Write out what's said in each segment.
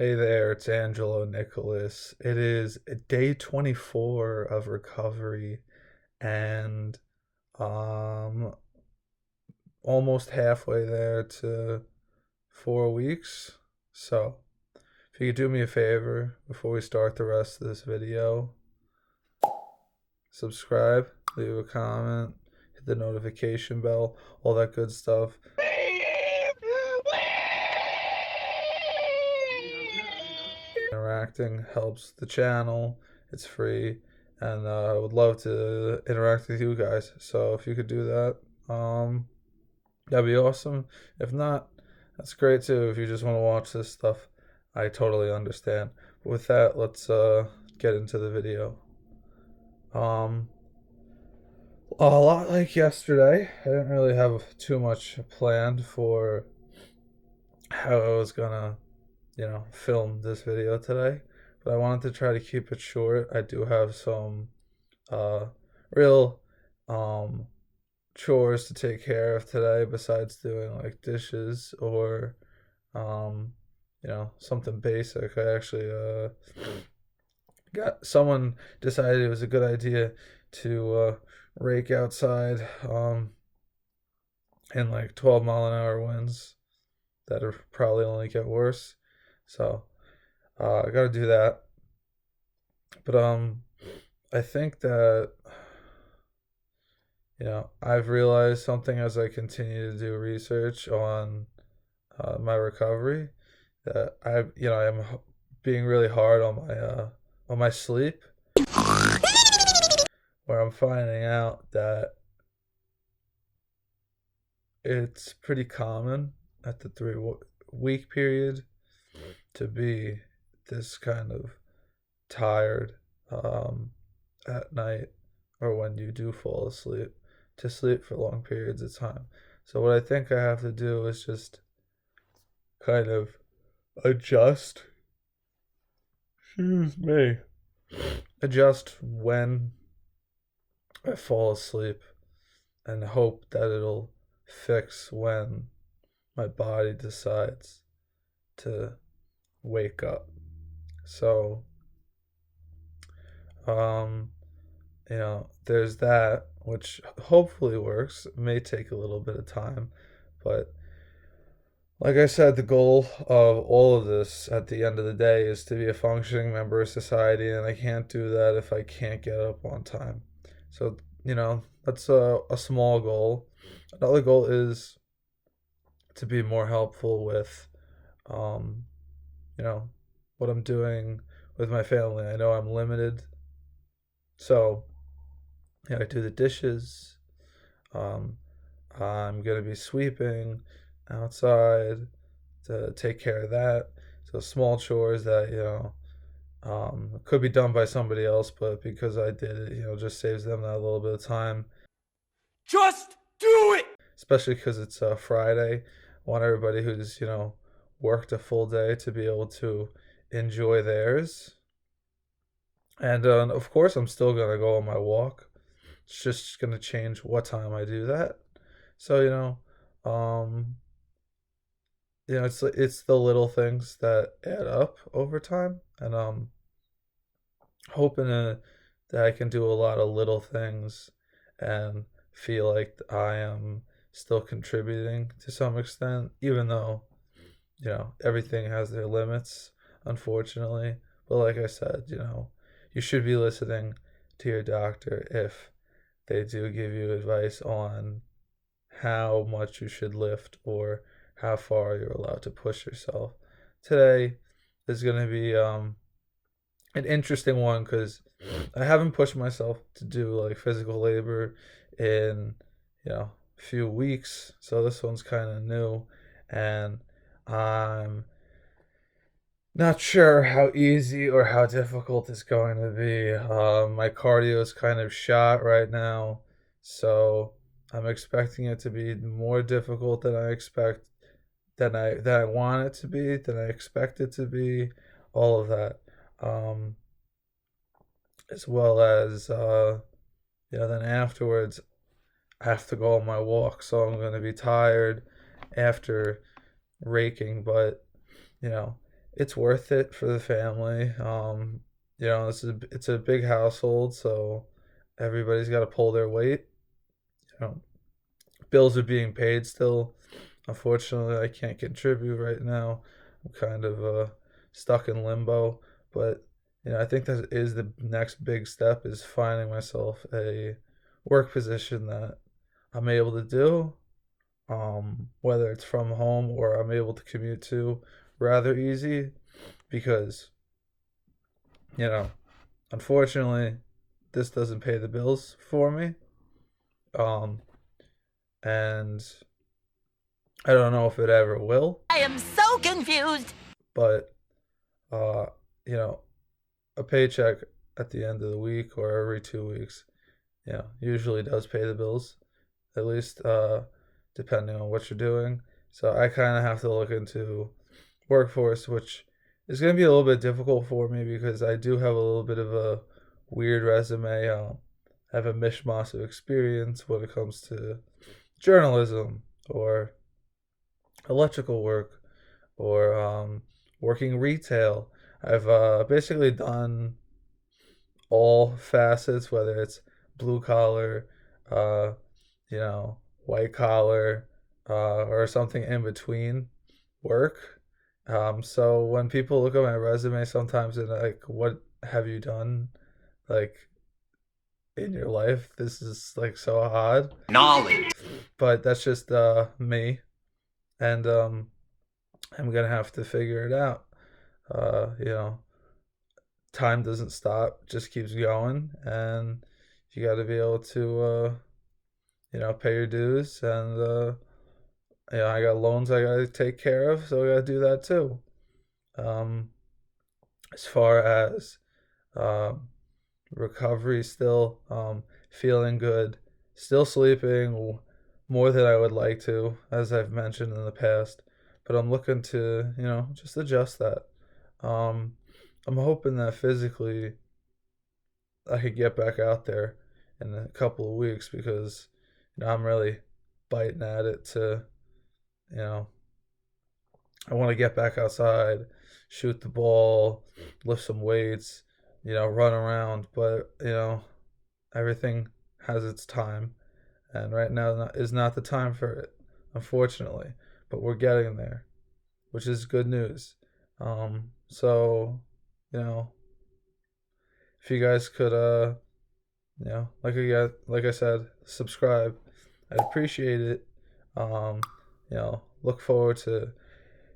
Hey there, it's Angelo Nicholas. It is day 24 of recovery and um almost halfway there to 4 weeks. So, if you could do me a favor before we start the rest of this video, subscribe, leave a comment, hit the notification bell, all that good stuff. Interacting helps the channel. It's free, and I would love to interact with you guys. So if you could do that, that'd be awesome. If not, that's great too. If you just want to watch this stuff, I totally understand. But with that, let's get into the video. Um, a lot like yesterday, I didn't really have too much planned for how I was gonna film this video today, but I wanted to try to keep it short. I do have some uh, real um, chores to take care of today besides doing like dishes or um, something basic. I actually got someone decided it was a good idea to rake outside in like 12-mile-an-hour winds that are probably only get worse. So I got to do that. But I think that I've realized something as I continue to do research on my recovery that I'm being really hard on my sleep, where I'm finding out that it's pretty common at the 3 week period to be this kind of tired at night, or when you do fall asleep, to sleep for long periods of time. So what I think I have to do is just kind of adjust, excuse me, adjust when I fall asleep and hope that it'll fix when my body decides to wake up. So there's that, which hopefully works. It may take a little bit of time, but like I said, the goal of all of this at the end of the day is to be a functioning member of society, and I can't do that if I can't get up on time. So, that's a small goal. Another goal is to be more helpful with, um, what I'm doing with my family. I know I'm limited. So, I do the dishes. Um, I'm going to be sweeping outside to take care of that. So small chores that, could be done by somebody else, but because I did it, just saves them that little bit of time. Just do it! Especially because it's Friday. I want everybody who's, worked a full day to be able to enjoy theirs. And of course, I'm still going to go on my walk. It's just going to change what time I do that. So, um, it's the little things that add up over time, and hoping that I can do a lot of little things and feel like I am still contributing to some extent, even though everything has their limits, unfortunately. But like I said, you should be listening to your doctor if they do give you advice on how much you should lift or how far you're allowed to push yourself. Today is going to be an interesting one because I haven't pushed myself to do like physical labor in a few weeks, so this one's kind of new, and I'm not sure how easy or how difficult it's going to be. My cardio is kind of shot right now, so I'm expecting it to be more difficult than I want it to be, than I expect it to be, all of that. Um, as well as then afterwards I have to go on my walk, so I'm going to be tired after raking, but you know it's worth it for the family. It's a big household, so everybody's got to pull their weight. You know, bills are being paid still. Unfortunately, I can't contribute right now. I'm kind of stuck in limbo, but I think that is the next big step is finding myself a work position that I'm able to do, whether it's from home or I'm able to commute to rather easy because, you know, unfortunately, this doesn't pay the bills for me. Um, and I don't know if it ever will, I am so confused. but, uh, you know, a paycheck at the end of the week or every 2 weeks, usually does pay the bills, at least, depending on what you're doing. So I kind of have to look into workforce, which is going to be a little bit difficult for me because I do have a little bit of a weird resume. I have a mishmash of experience when it comes to journalism or electrical work or working retail. I've basically done all facets, whether it's blue collar, uh, white collar, or something in between work. So when people look at my resume, sometimes they're like, "What have you done, like in your life?" This is like so odd, Knowledge. but that's just me, and I'm gonna have to figure it out. Uh, you know, Time doesn't stop, just keeps going, and you got to be able to, pay your dues, and I got loans I got to take care of, so I got to do that too. Um, as far as um, recovery, still feeling good, still sleeping more than I would like to, as I've mentioned in the past, but I'm looking to, just adjust that. Um, I'm hoping that physically I could get back out there in a couple of weeks because I'm really biting at it to you know I want to get back outside, shoot the ball, lift some weights, run around, but everything has its time, and right now is not the time for it, unfortunately. But we're getting there, which is good news. So you know, if you guys could like I said, subscribe. I'd appreciate it. Look forward to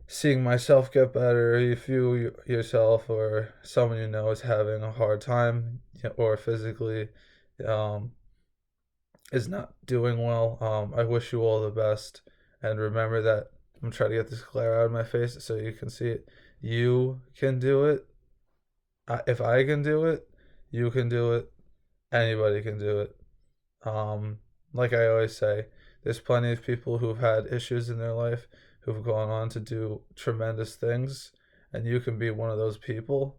seeing myself get better. If you yourself or someone you know is having a hard time, or physically um, is not doing well, I wish you all the best. And remember that I'm trying to get this glare out of my face so you can see it. You can do it. If I can do it, you can do it. Anybody can do it. Like I always say, there's plenty of people who've had issues in their life who've gone on to do tremendous things, and you can be one of those people.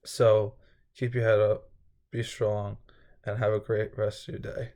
So keep your head up, be strong, and have a great rest of your day.